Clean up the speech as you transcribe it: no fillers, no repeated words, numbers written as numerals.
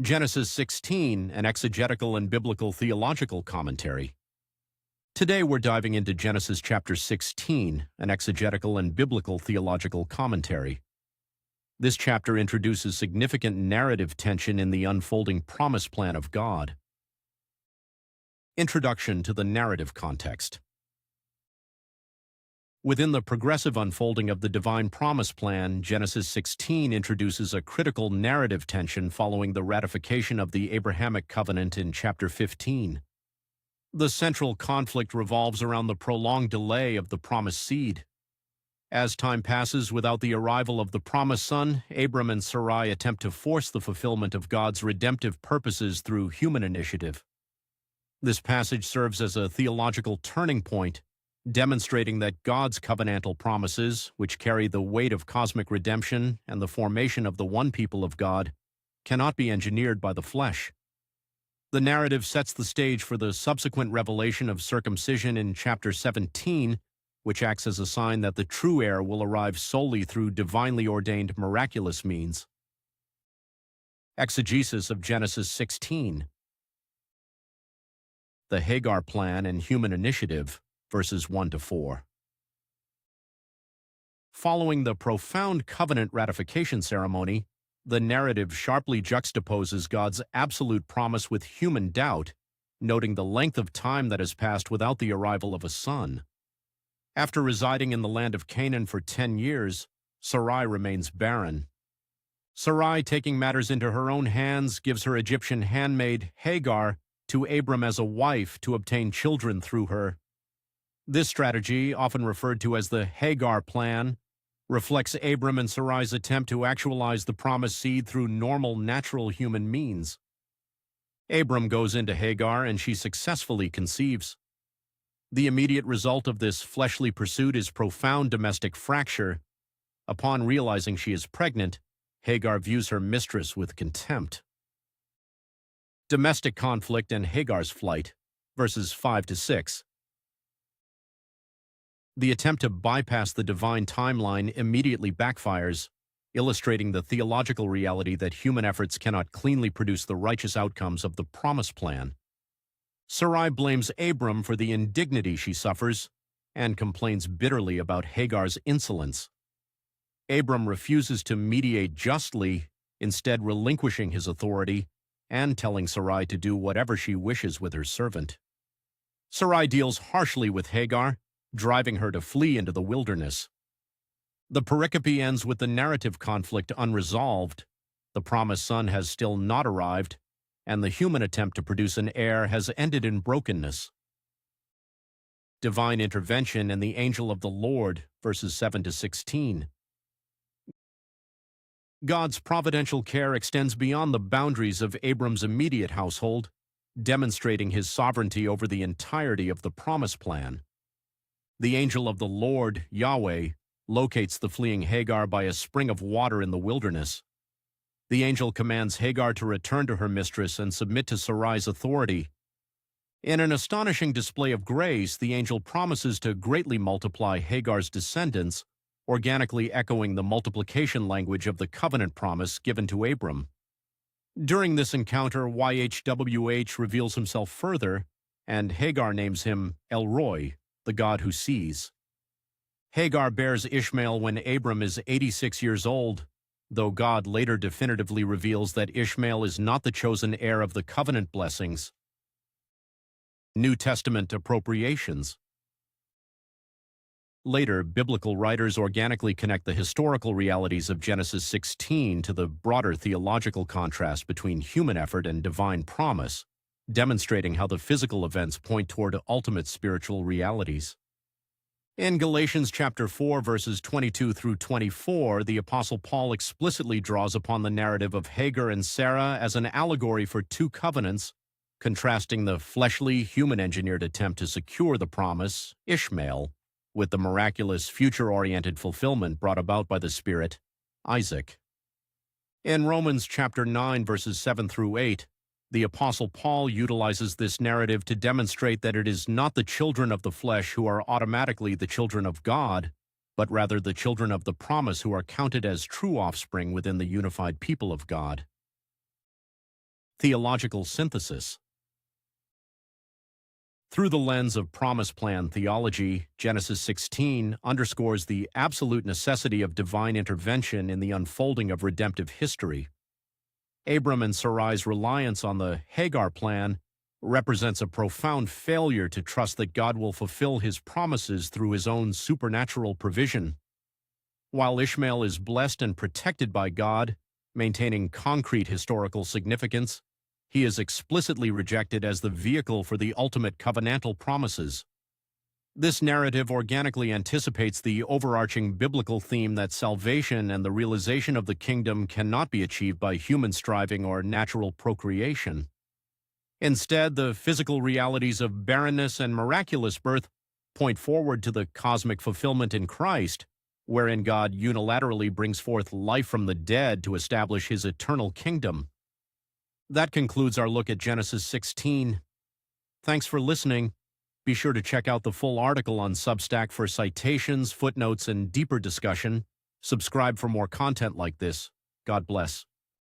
Genesis 16, an exegetical and biblical-theological commentary. Today we're diving into Genesis chapter 16, an exegetical and biblical-theological commentary. This chapter introduces significant narrative tension in the unfolding promise plan of God. Introduction to the narrative context. Within the progressive unfolding of the divine promise plan, Genesis 16 introduces a critical narrative tension following the ratification of the Abrahamic covenant in chapter 15. The central conflict revolves around the prolonged delay of the promised seed. As time passes without the arrival of the promised son, Abram and Sarai attempt to force the fulfillment of God's redemptive purposes through human initiative. This passage serves as a theological turning point, demonstrating that God's covenantal promises, which carry the weight of cosmic redemption and the formation of the one people of God, cannot be engineered by the flesh. The narrative sets the stage for the subsequent revelation of circumcision in chapter 17, which acts as a sign that the true heir will arrive solely through divinely ordained miraculous means. Exegesis of Genesis 16. The Hagar Plan and Human Initiative, verses 1 to 4. Following the profound covenant ratification ceremony, the narrative sharply juxtaposes God's absolute promise with human doubt, noting the length of time that has passed without the arrival of a son. After residing in the land of Canaan for 10 years, Sarai remains barren. Sarai, taking matters into her own hands, gives her Egyptian handmaid, Hagar, to Abram as a wife to obtain children through her. This strategy, often referred to as the Hagar Plan, reflects Abram and Sarai's attempt to actualize the promised seed through normal, natural human means. Abram goes into Hagar and she successfully conceives. The immediate result of this fleshly pursuit is profound domestic fracture. Upon realizing she is pregnant, Hagar views her mistress with contempt. Domestic conflict and Hagar's flight, verses 5 to 6. The attempt to bypass the divine timeline immediately backfires, illustrating the theological reality that human efforts cannot cleanly produce the righteous outcomes of the promise plan. Sarai blames Abram for the indignity she suffers and complains bitterly about Hagar's insolence. Abram refuses to mediate justly, instead relinquishing his authority and telling Sarai to do whatever she wishes with her servant. Sarai deals harshly with Hagar, driving her to flee into the wilderness. The pericope ends with the narrative conflict unresolved. The promised son has still not arrived, and the human attempt to produce an heir has ended in brokenness. Divine intervention and the angel of the Lord, verses 7 to 16. God's providential care extends beyond the boundaries of Abram's immediate household, demonstrating his sovereignty over the entirety of the promise plan. The angel of the Lord, Yahweh, locates the fleeing Hagar by a spring of water in the wilderness. The angel commands Hagar to return to her mistress and submit to Sarai's authority. In an astonishing display of grace, the angel promises to greatly multiply Hagar's descendants, organically echoing the multiplication language of the covenant promise given to Abram. During this encounter, YHWH reveals himself further, and Hagar names him Elroi, the God who sees. Hagar bears Ishmael when Abram is 86 years old, though God later definitively reveals that Ishmael is not the chosen heir of the covenant blessings. New Testament appropriations. Later, biblical writers organically connect the historical realities of Genesis 16 to the broader theological contrast between human effort and divine promise, demonstrating how the physical events point toward ultimate spiritual realities. In Galatians Chapter 4, verses 22 through 24, the Apostle Paul explicitly draws upon the narrative of Hagar and Sarai as an allegory for two covenants, contrasting the fleshly, human-engineered attempt to secure the promise, Ishmael, with the miraculous, future-oriented fulfillment brought about by the Spirit, Isaac. In Romans Chapter 9, verses 7 through 8, the Apostle Paul utilizes this narrative to demonstrate that it is not the children of the flesh who are automatically the children of God, but rather the children of the promise who are counted as true offspring within the unified people of God. Theological synthesis. Through the lens of promise plan theology, Genesis 16 underscores the absolute necessity of divine intervention in the unfolding of redemptive history. Abram and Sarai's reliance on the Hagar Plan represents a profound failure to trust that God will fulfill his promises through his own supernatural provision. While Ishmael is blessed and protected by God, maintaining concrete historical significance, he is explicitly rejected as the vehicle for the ultimate covenantal promises. This narrative organically anticipates the overarching biblical theme that salvation and the realization of the kingdom cannot be achieved by human striving or natural procreation. Instead, the physical realities of barrenness and miraculous birth point forward to the cosmic fulfillment in Christ, wherein God unilaterally brings forth life from the dead to establish his eternal kingdom. That concludes our look at Genesis 16. Thanks for listening. Be sure to check out the full article on Substack for citations, footnotes, and deeper discussion. Subscribe for more content like this. God bless.